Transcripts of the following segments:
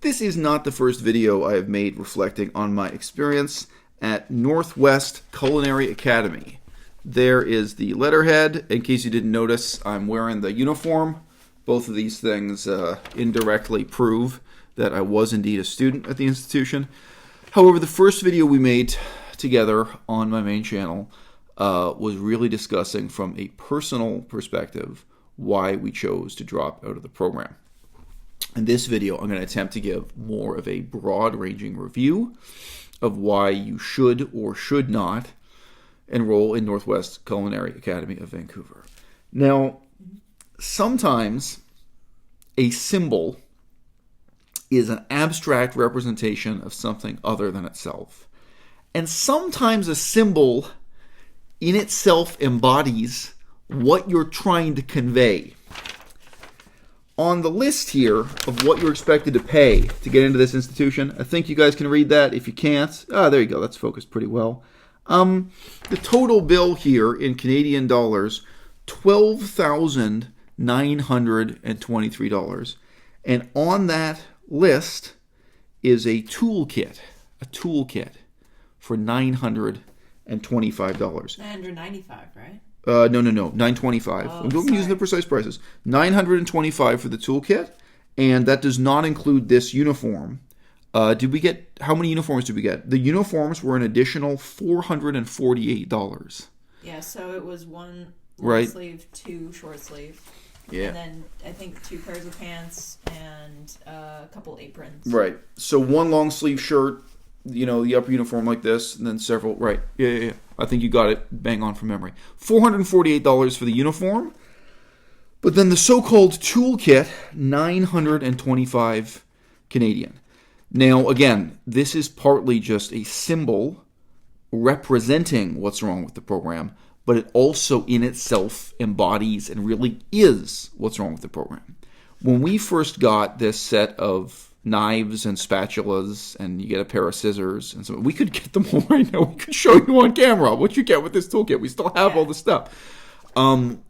This is not the first video I have made reflecting on my experience at Northwest Culinary Academy. There is the letterhead. In case you didn't notice, I'm wearing the uniform. Both of these things indirectly prove that I was indeed a student at the institution. However, the first video we made together on my main channel was really discussing from a personal perspective why we chose to drop out of the program. In this video, I'm going to attempt to give more of a broad-ranging review of why you should or should not enroll in Northwest Culinary Academy of Vancouver. Now, sometimes a symbol is an abstract representation of something other than itself. And sometimes a symbol in itself embodies what you're trying to convey. On the list here of what you're expected to pay to get into this institution, I think you guys can read that. If you can't, there you go. That's focused pretty well. The total bill here in Canadian dollars, $12,923. And on that list is a toolkit for $925. $995, right? No, $925. Oh, I'm using the precise prices. $925 for the toolkit, and that does not include this uniform. How many uniforms did we get? The uniforms were an additional $448. Yeah, so it was one long right. sleeve, two short sleeve. Yeah. And then I think 2 pairs of pants and a couple aprons. Right. So one long sleeve shirt, the upper uniform like this, and then several. Right. Yeah. I think you got it bang on from memory. $448 for the uniform. But then the so-called toolkit, $925 Canadian. Now, again, this is partly just a symbol representing what's wrong with the program, but it also in itself embodies and really is what's wrong with the program. When we first got this set of knives and spatulas, and you get a pair of scissors, and so we could get them all right now. We could show you on camera what you get with this toolkit. We still have all the stuff.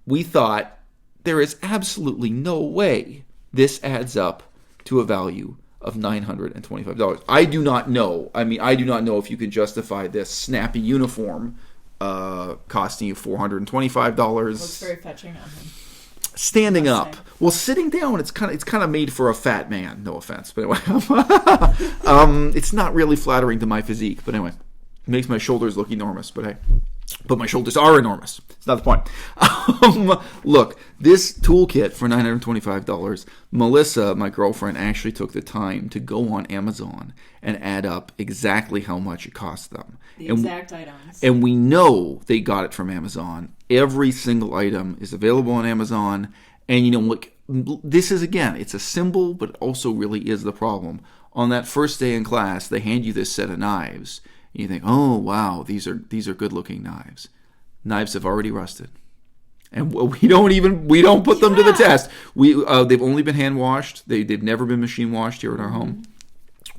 We thought there is absolutely no way this adds up to a value of $925. I do not know. I do not know if you can justify this snappy uniform costing you $425. Looks very fetching on him. Standing up. Well, sitting down, it's kind of made for a fat man. No offense, but anyway, it's not really flattering to my physique. But anyway, it makes my shoulders look enormous. But my shoulders are enormous. It's not the point. Look, this toolkit for $925. Melissa, my girlfriend, actually took the time to go on Amazon and add up exactly how much it cost them. The exact items. And we know they got it from Amazon. Every single item is available on Amazon. And look, this is, again, it's a symbol, but it also really is the problem. On that first day in class, they hand you this set of knives. And you think, oh, wow, these are good-looking knives. Knives have already rusted. And we don't put them to the test. They've only been hand-washed. They've never been machine-washed here at our home.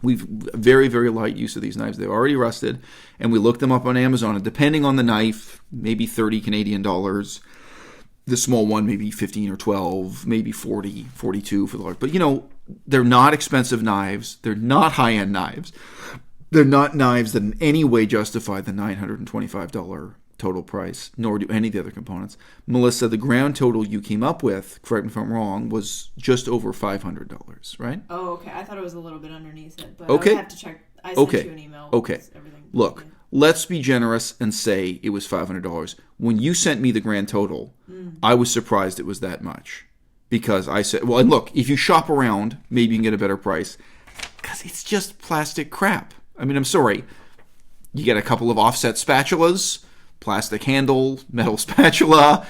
We've very, very light use of these knives. They've already rusted, and we looked them up on Amazon. And depending on the knife, maybe $30 Canadian. The small one, maybe 15 or 12, maybe 40, 42 for the large. But they're not expensive knives. They're not high-end knives. They're not knives that in any way justify the $925 total price, nor do any of the other components. Melissa, the grand total you came up with, correct me if I'm wrong, was just over $500, right? Oh, okay. I thought it was a little bit underneath it, but okay. I would have to check. I sent you an email. Okay. Look, let's be generous and say it was $500. When you sent me the grand total, I was surprised it was that much. Because I said, well, and look, if you shop around, maybe you can get a better price. Because it's just plastic crap. I'm sorry. You get a couple of offset spatulas, plastic handle, metal spatula,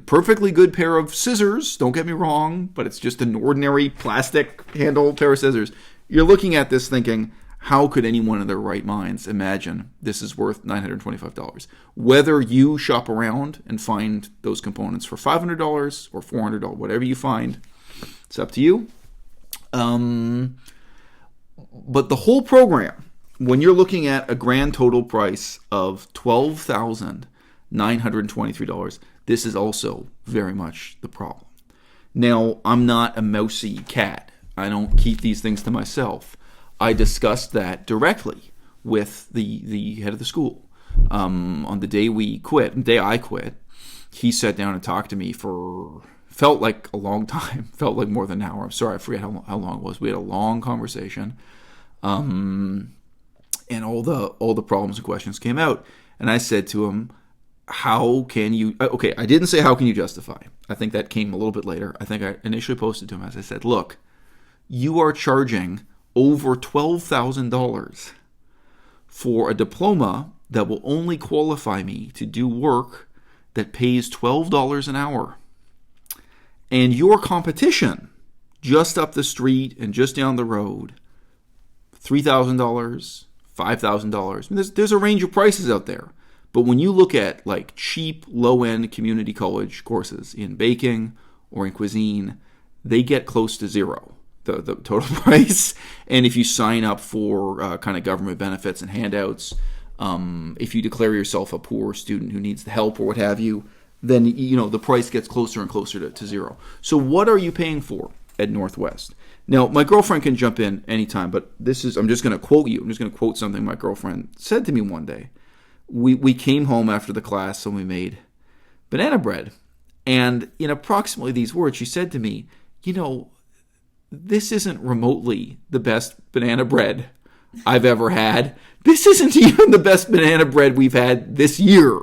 perfectly good pair of scissors, don't get me wrong, but it's just an ordinary plastic handle pair of scissors. You're looking at this thinking, how could anyone in their right minds imagine this is worth $925? Whether you shop around and find those components for $500 or $400, whatever you find, it's up to you. But the whole program, when you're looking at a grand total price of $12,923, this is also very much the problem. Now, I'm not a mousy cat. I don't keep these things to myself. I discussed that directly with the head of the school. On the day I quit, he sat down and talked to me for, felt like a long time, felt like more than an hour. I'm sorry, I forget how long it was. We had a long conversation, and all the problems and questions came out. And I said to him, how can you, okay, I didn't say how can you justify. I think that came a little bit later. I think I initially posted to him as I said, look, you are charging over $12,000 for a diploma that will only qualify me to do work that pays $12 an hour. And your competition just up the street and just down the road, $3,000, $5,000. There's a range of prices out there. But when you look at like cheap, low-end community college courses in baking or in cuisine, they get close to zero, the total price. And if you sign up for kind of government benefits and handouts, if you declare yourself a poor student who needs the help or what have you, then the price gets closer and closer to zero. So what are you paying for at Northwest? Now, my girlfriend can jump in anytime, but I'm just going to quote you. I'm just going to quote something my girlfriend said to me one day. We came home after the class and we made banana bread. And in approximately these words, she said to me, this isn't remotely the best banana bread I've ever had. This isn't even the best banana bread we've had this year.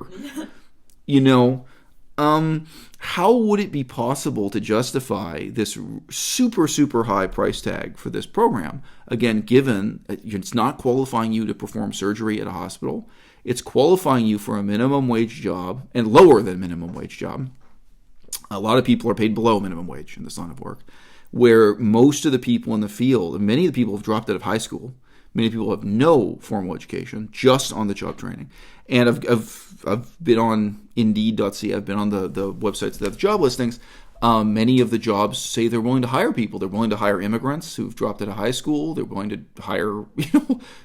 How would it be possible to justify this super, super high price tag for this program? Again, given it's not qualifying you to perform surgery at a hospital, it's qualifying you for a minimum wage job and lower than minimum wage job. A lot of people are paid below minimum wage in this line of work, where most of the people in the field, and many of the people have dropped out of high school. Many people have no formal education, just on-the-job training. And I've been on Indeed.ca. I've been on the websites that have job listings. Many of the jobs say they're willing to hire people. They're willing to hire immigrants who've dropped out of high school. They're willing to hire,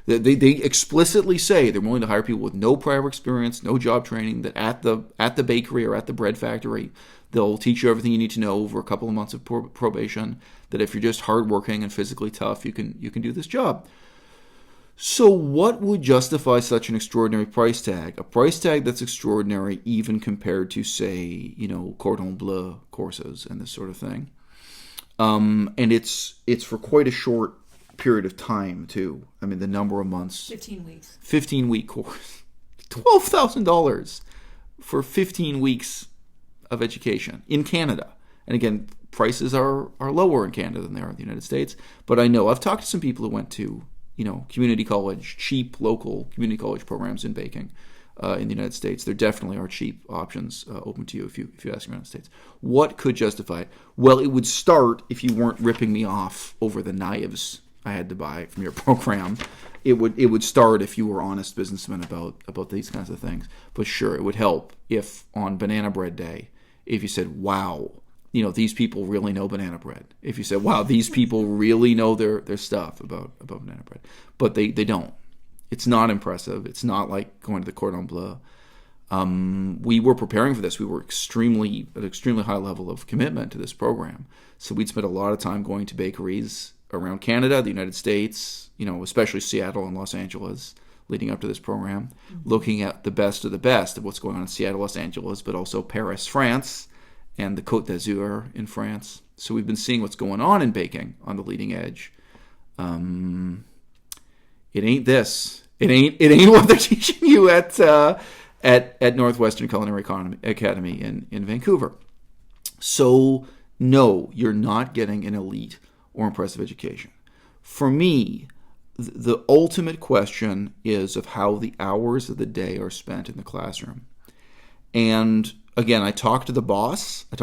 they explicitly say they're willing to hire people with no prior experience, no job training, that at the bakery or at the bread factory, they'll teach you everything you need to know over a couple of months of probation, that if you're just hardworking and physically tough, you can do this job. So what would justify such an extraordinary price tag? A price tag that's extraordinary even compared to, say, cordon bleu courses and this sort of thing. And it's for quite a short period of time, too. I mean, the number of months. 15 weeks. 15-week course. $12,000 for 15 weeks of education in Canada. And again, prices are lower in Canada than they are in the United States. But I know I've talked to some people who went to community college, cheap local community college programs in baking in the United States. There definitely are cheap options open to you if you ask the United States. What could justify it? Well, it would start if you weren't ripping me off over the knives I had to buy from your program. It would start if you were honest businessmen about these kinds of things. But sure, it would help if on Banana Bread Day, if you said, wow, these people really know banana bread. If you said, wow, these people really know their stuff about banana bread. But they don't. It's not impressive. It's not like going to the cordon bleu. We were preparing for this. We were at an extremely high level of commitment to this program. So we'd spent a lot of time going to bakeries around Canada, the United States, especially Seattle and Los Angeles, leading up to this program, looking at the best of what's going on in Seattle, Los Angeles, but also Paris, France, and the Côte d'Azur in France. So we've been seeing what's going on in baking on the leading edge. It ain't this. It ain't what they're teaching you at Northwestern Culinary Academy in Vancouver. So no, you're not getting an elite or impressive education. For me, the ultimate question is of how the hours of the day are spent in the classroom. And again, I talked to the boss. In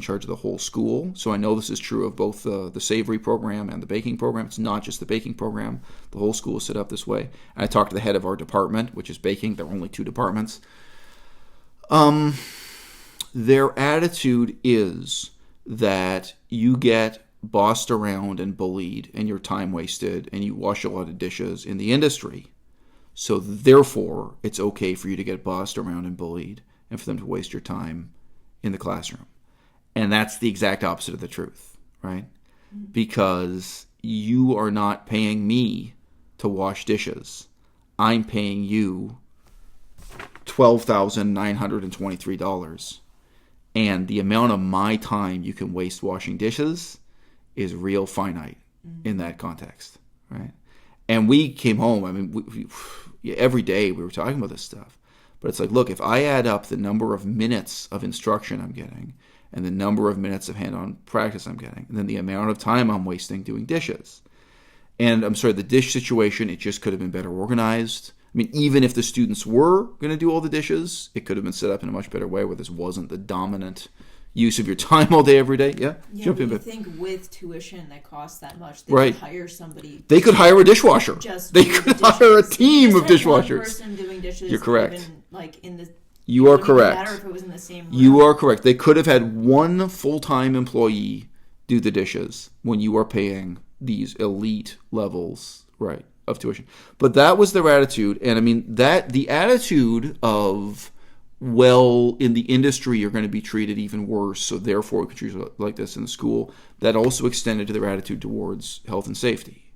charge of the whole school. So I know this is true of both the savory program and the baking program. It's not just the baking program. The whole school is set up this way. And I talked to the head of our department, which is baking. There are only 2 departments. Their attitude is that you get bossed around and bullied and your time wasted and you wash a lot of dishes in the industry. So therefore, it's okay for you to get bossed around and bullied and for them to waste your time in the classroom. And that's the exact opposite of the truth, right? because you are not paying me to wash dishes. I'm paying you $12,923. And the amount of my time you can waste washing dishes is real finite in that context, right? And we came home, I mean, every day we were talking about this stuff. But it's like, look, if I add up the number of minutes of instruction I'm getting and the number of minutes of hand-on practice I'm getting, and then the amount of time I'm wasting doing dishes. And I'm sorry, the dish situation, it just could have been better organized. I mean, even if the students were going to do all the dishes, it could have been set up in a much better way where this wasn't the dominant use of your time all day, every day. Yeah, jump in. I think with tuition that costs that much, they right. could hire somebody. They could hire a dishwasher. They could hire a team of dishwashers. One person doing dishes. You're correct. Even, like in the, you are correct. Matter if it was in the same room. You are correct. They could have had one full-time employee do the dishes when you are paying these elite levels, right, of tuition. But that was their attitude, and I mean that the attitude of, well, in the industry you're going to be treated even worse, so therefore we could treat it like this in the school, that also extended to their attitude towards health and safety,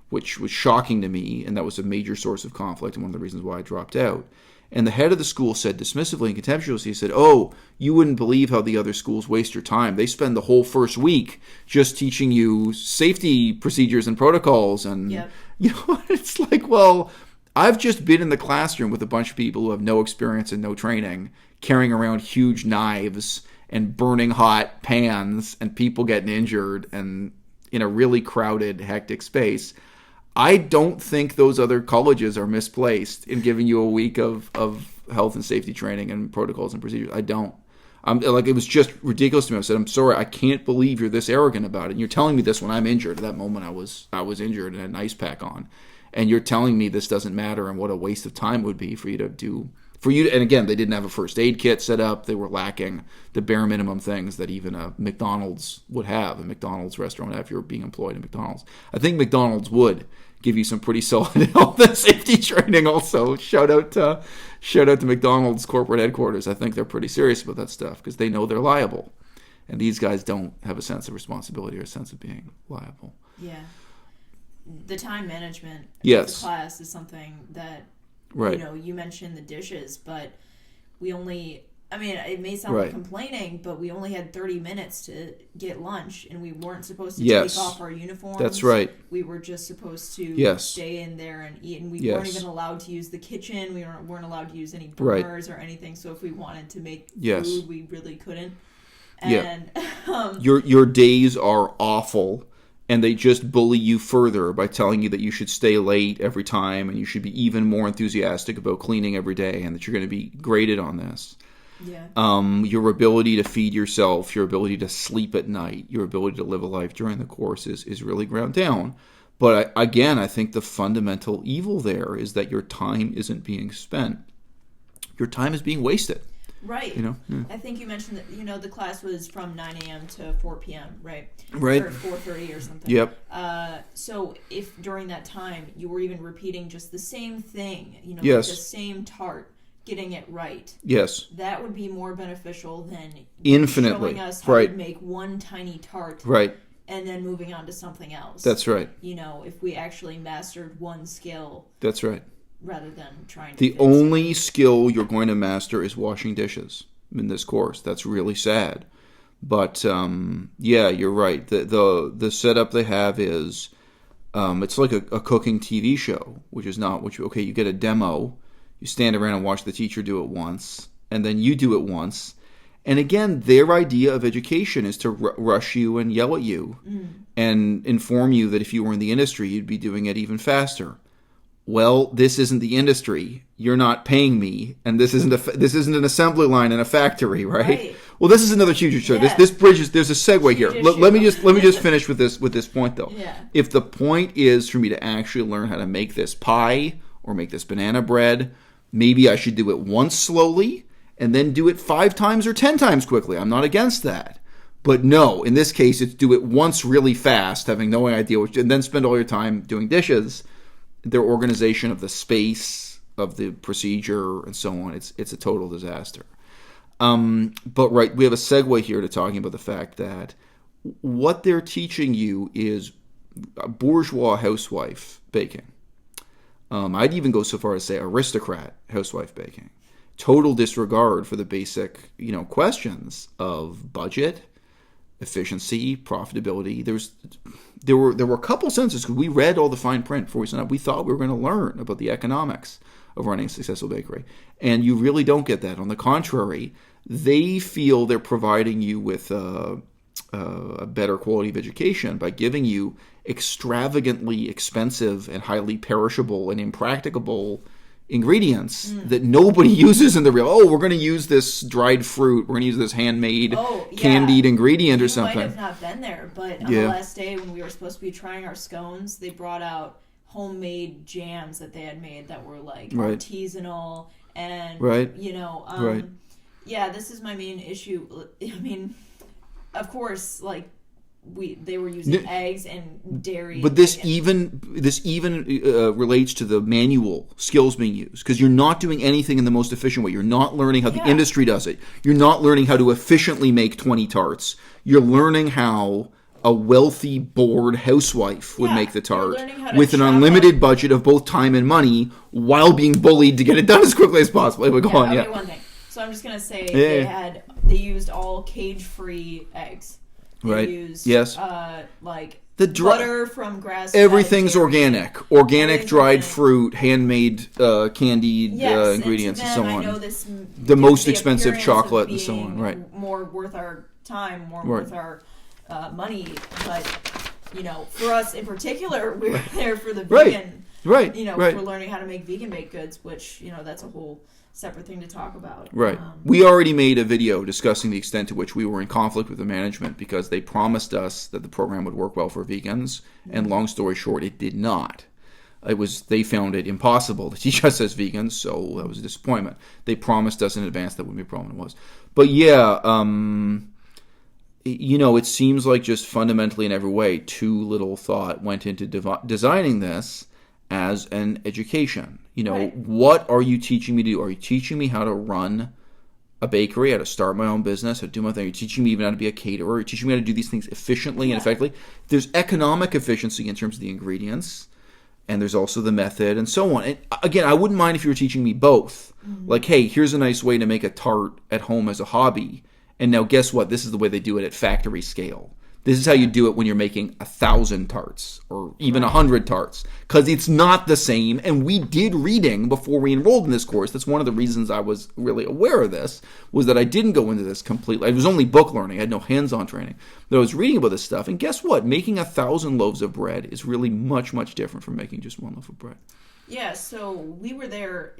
which was shocking to me, and that was a major source of conflict and one of the reasons why I dropped out. And the head of the school said dismissively and contemptuously, he said, oh, you wouldn't believe how the other schools waste your time. They spend the whole first week just teaching you safety procedures and protocols. And, yep. You know, it's like, well, I've just been in the classroom with a bunch of people who have no experience and no training, carrying around huge knives and burning hot pans and people getting injured and in a really crowded, hectic space. I don't think those other colleges are misplaced in giving you a week of health and safety training and protocols and procedures. I don't. Like, it was just ridiculous to me. I said, I'm sorry, I can't believe you're this arrogant about it. And you're telling me this when I'm injured. At that moment, I was injured and had an ice pack on. And you're telling me this doesn't matter and what a waste of time it would be for you to do. And again, they didn't have a first aid kit set up. They were lacking the bare minimum things that even a McDonald's would have, a McDonald's restaurant would have if you were being employed at McDonald's. I think McDonald's would give you some pretty solid health and safety training also. Shout out to McDonald's corporate headquarters. I think they're pretty serious about that stuff because they know they're liable. And these guys don't have a sense of responsibility or a sense of being liable. Yeah. The time management yes. of the class is something that, right. You know, you mentioned the dishes, but we only, I mean, it may sound right. like complaining, but we only had 30 minutes to get lunch, and we weren't supposed to yes. take off our uniforms. That's right. We were just supposed to yes. stay in there and eat, and we yes. weren't even allowed to use the kitchen. We weren't allowed to use any burners right. or anything, so if we wanted to make yes. food, we really couldn't. And yeah. Your days are awful. And they just bully you further by telling you that you should stay late every time and you should be even more enthusiastic about cleaning every day and that you're going to be graded on this. Yeah. Your ability to feed yourself, your ability to sleep at night, your ability to live a life during the course is really ground down. But I think the fundamental evil there is that your time isn't being spent. Your time is being wasted. Right. You know? Yeah. I think you mentioned that, you know, the class was from 9 a.m. to 4 p.m., right? Right. Or 4:30 or something. Yep. So if during that time you were even repeating just the same thing, you know, yes. like the same tart, getting it right. Yes. That would be more beneficial than infinitely showing us how right. to make one tiny tart. Right. And then moving on to something else. That's right. You know, if we actually mastered one skill. That's right. Rather than trying to the only skill you're going to master is washing dishes in this course. That's really sad. But yeah, you're right. The setup they have is it's like a cooking TV show, which is not what you get a demo, you stand around and watch the teacher do it once, and then you do it once. And again, their idea of education is to rush you and yell at you and inform you that if you were in the industry, you'd be doing it even faster. Well, this isn't the industry. You're not paying me, and this isn't an assembly line in a factory, right? Well, this is another huge issue. Yeah. This bridges. There's a segue here. Let me just finish with this point though. Yeah. If the point is for me to actually learn how to make this pie or make this banana bread, maybe I should do it once slowly and then do it 5 times or 10 times quickly. I'm not against that. But no, in this case, it's do it once really fast, having no idea and then spend all your time doing dishes. Their organization of the space, of the procedure, and so on, it's a total disaster. But right, we have a segue here to talking about the fact that what they're teaching you is bourgeois housewife baking. I'd even go so far as say aristocrat housewife baking. Total disregard for the basic, questions of budget, efficiency, profitability. There were a couple sentences because we read all the fine print before we signed up. We thought we were going to learn about the economics of running a successful bakery, and you really don't get that. On the contrary, they feel they're providing you with a better quality of education by giving you extravagantly expensive and highly perishable and impracticable ingredients that nobody uses in the real. Oh, we're going to use this dried fruit. We're going to use this handmade candied ingredient or something. You might have not been there, but on the last day when we were supposed to be trying our scones, they brought out homemade jams that they had made that were like artisanal and yeah, this is my main issue. I mean, of course, like they were using eggs and dairy. But this even relates to the manual skills being used, because you're not doing anything in the most efficient way. You're not learning how the industry does it. You're not learning how to efficiently make 20 tarts. You're learning how a wealthy, bored housewife would make the tart with an unlimited budget of both time and money while being bullied to get it done as quickly as possible. Anyway, go on. One thing. So I'm just going to say they used all cage-free eggs. They used like the butter from grass. Everything's organic. Dried fruit, handmade candied ingredients, and so on. I know this, the most expensive chocolate and so on. Right. More worth our time, more worth our money. But for us in particular, we were there for the vegan. Right. For learning how to make vegan baked goods, which that's a whole separate thing to talk about. Right. We already made a video discussing the extent to which we were in conflict with the management because they promised us that the program would work well for vegans, and long story short, it did not. They found it impossible to teach us as vegans, so that was a disappointment. They promised us in advance that wouldn't be a problem. It was. But it seems like just fundamentally in every way, too little thought went into designing this as an education. What are you teaching me to do? Are you teaching me how to run a bakery, how to start my own business, how to do my thing? Are you teaching me even how to be a caterer? Are you teaching me how to do these things efficiently and effectively? There's economic efficiency in terms of the ingredients, and there's also the method and so on. And again, I wouldn't mind if you were teaching me both. Mm-hmm. Like, hey, here's a nice way to make a tart at home as a hobby, and now guess what? This is the way they do it at factory scale. This is how you do it when you're making 1,000 tarts or even 100 tarts, because it's not the same. And we did reading before we enrolled in this course. That's one of the reasons I was really aware of this, was that I didn't go into this completely. I was only book learning. I had no hands-on training. But I was reading about this stuff. And guess what? Making 1,000 loaves of bread is really much, much different from making just one loaf of bread. Yeah, so we were there,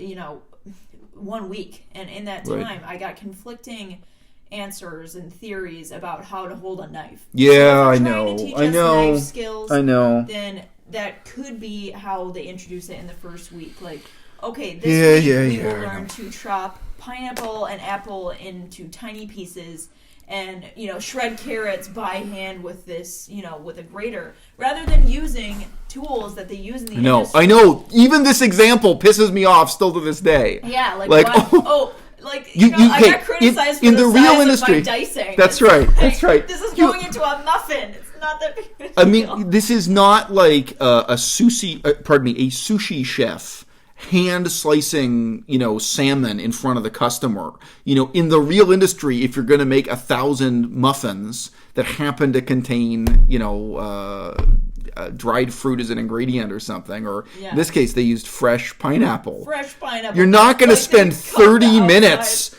1 week. And in that time, I got conflicting answers and theories about how to hold a knife. Yeah, I know. Knife skills, then that could be how they introduce it in the first week. Like, okay, this week we will learn to chop pineapple and apple into tiny pieces and, shred carrots by hand with this, with a grater, rather than using tools that they use in the industry. I know. Even this example pisses me off still to this day. Yeah, I got criticized for the real industry. Of my dicing. That's right. That's right. This is going into a muffin. It's not that big of a deal. I mean, this is not like a sushi chef hand slicing, salmon in front of the customer. In the real industry, if you're going to make 1,000 muffins that happen to contain, dried fruit as an ingredient or something, or in this case they used fresh pineapple. You're not going to spend 30 minutes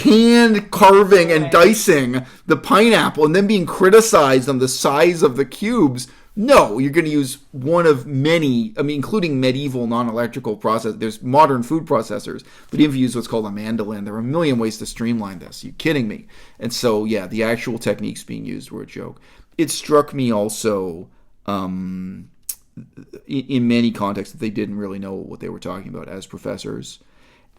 hand carving and dicing the pineapple and then being criticized on the size of the cubes. No, you're going to use one of many, including medieval non-electrical process. There's modern food processors, but if you use what's called a mandolin, there are a million ways to streamline this. You're kidding me. And so, the actual techniques being used were a joke. It struck me also in many contexts that they didn't really know what they were talking about as professors.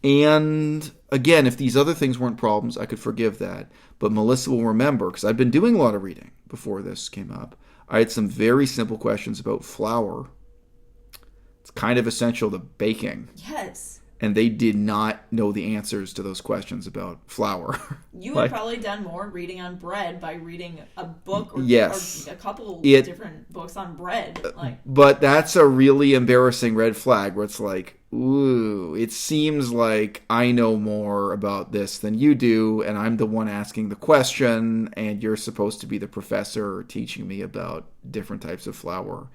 And again, if these other things weren't problems, I could forgive that. But Melissa will remember, because I've been doing a lot of reading before this came up, I had some very simple questions about flour. It's kind of essential to baking. Yes. and they did not know the answers to those questions about flour. You had probably done more reading on bread by reading a book or, yes, or a couple different books on bread. But that's a really embarrassing red flag where it's like, ooh, it seems like I know more about this than you do, and I'm the one asking the question, and you're supposed to be the professor teaching me about different types of flour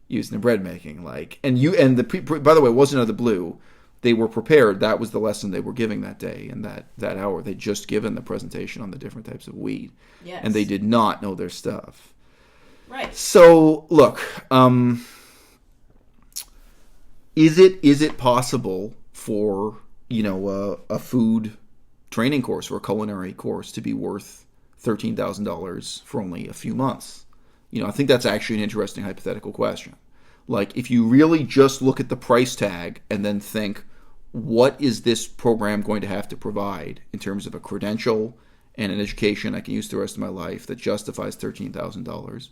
used in bread making. By the way, it wasn't out of the blue. They were prepared. That was the lesson they were giving that day and that hour. They'd just given the presentation on the different types of wheat. Yes. And they did not know their stuff. Right. So, look, is it possible for, a food training course or a culinary course to be worth $13,000 for only a few months? I think that's actually an interesting hypothetical question. Like, if you really just look at the price tag and then think, what is this program going to have to provide in terms of a credential and an education I can use the rest of my life that justifies $13,000?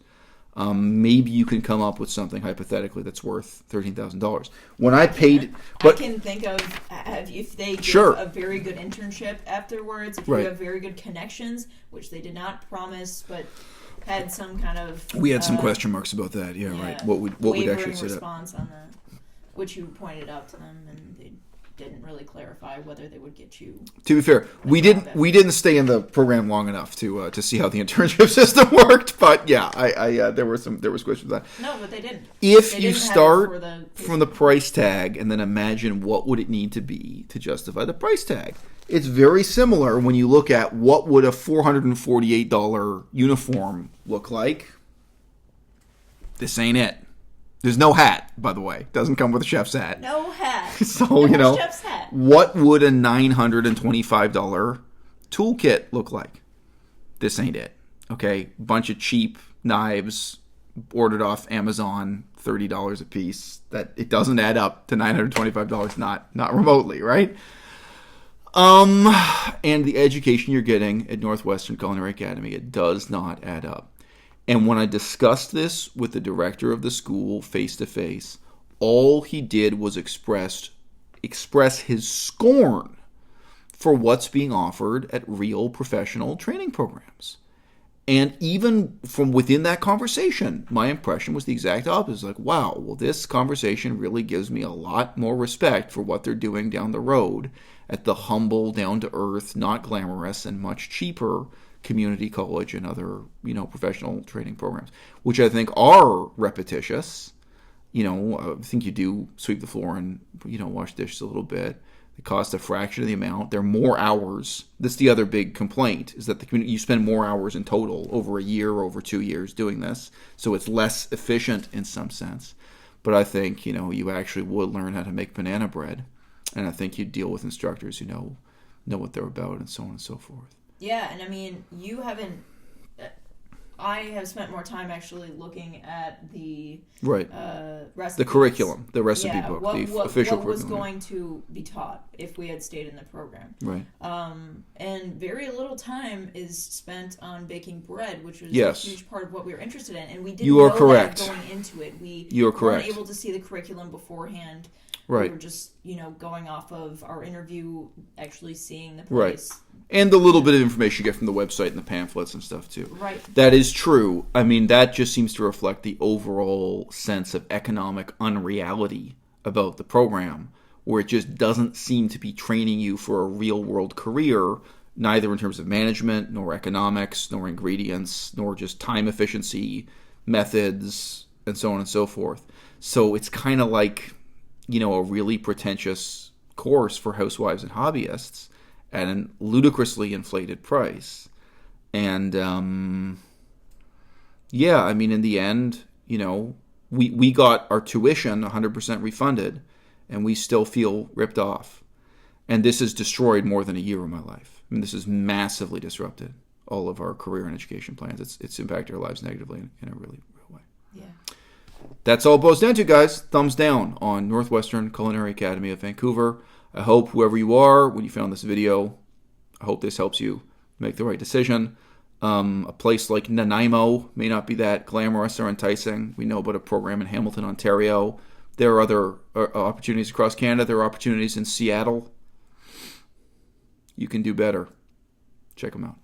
Maybe you can come up with something hypothetically that's worth $13,000. When I paid, I can think of if they give a very good internship afterwards, if you have very good connections, which they did not promise, but had some kind of. We had some question marks about that. Yeah, right. What would actually say response on that, which you pointed out to them, and they didn't really clarify whether they would get you. To be fair, we didn't stay in the program long enough to see how the internship system worked. But yeah, there was questions about that. No, but they didn't. If you start from the price tag and then imagine what would it need to be to justify the price tag, it's very similar when you look at what would a $448 uniform look like. This ain't it. There's no hat, by the way. Doesn't come with a chef's hat. No hat. So, no chef's hat. What would a $925 toolkit look like? This ain't it. Okay? Bunch of cheap knives ordered off Amazon, $30 a piece. That it doesn't add up to $925, not remotely, right? And the education you're getting at Northwestern Culinary Academy, it does not add up. And when I discussed this with the director of the school face-to-face, all he did was express his scorn for what's being offered at real professional training programs. And even from within that conversation, my impression was the exact opposite. Like, wow, well, this conversation really gives me a lot more respect for what they're doing down the road at the humble, down-to-earth, not glamorous, and much cheaper community college and other, professional training programs, which I think are repetitious. I think you do sweep the floor and, wash dishes a little bit. They cost a fraction of the amount. They're more hours. That's the other big complaint, is that the community, you spend more hours in total over a year, over 2 years doing this. So it's less efficient in some sense. But I think, you actually would learn how to make banana bread. And I think you'd deal with instructors who know what they're about and so on and so forth. Yeah, and I mean, you haven't. I have spent more time actually looking at the recipes. The curriculum, the recipe book, the official curriculum. What was going to be taught if we had stayed in the program. Right. And very little time is spent on baking bread, which was a huge part of what we were interested in. And we didn't know that going into it. We weren't able to see the curriculum beforehand. Right. We were just, going off of our interview, actually seeing the place. Right. And the little bit of information you get from the website and the pamphlets and stuff, too. Right. That is true. I mean, that just seems to reflect the overall sense of economic unreality about the program, where it just doesn't seem to be training you for a real-world career, neither in terms of management, nor economics, nor ingredients, nor just time efficiency, methods, and so on and so forth. So it's kind of like, a really pretentious course for housewives and hobbyists at a ludicrously inflated price. And, in the end, we got our tuition 100% refunded, and we still feel ripped off. And this has destroyed more than a year of my life. I mean, this has massively disrupted all of our career and education plans. It's impacted our lives negatively in a really real way. Yeah. That's all it boils down to, guys. Thumbs down on Northwestern Culinary Academy of Vancouver. I hope whoever you are, when you found this video, I hope this helps you make the right decision. A place like Nanaimo may not be that glamorous or enticing. We know about a program in Hamilton, Ontario, There are other opportunities across Canada. There are opportunities in Seattle. You can do better. Check them out.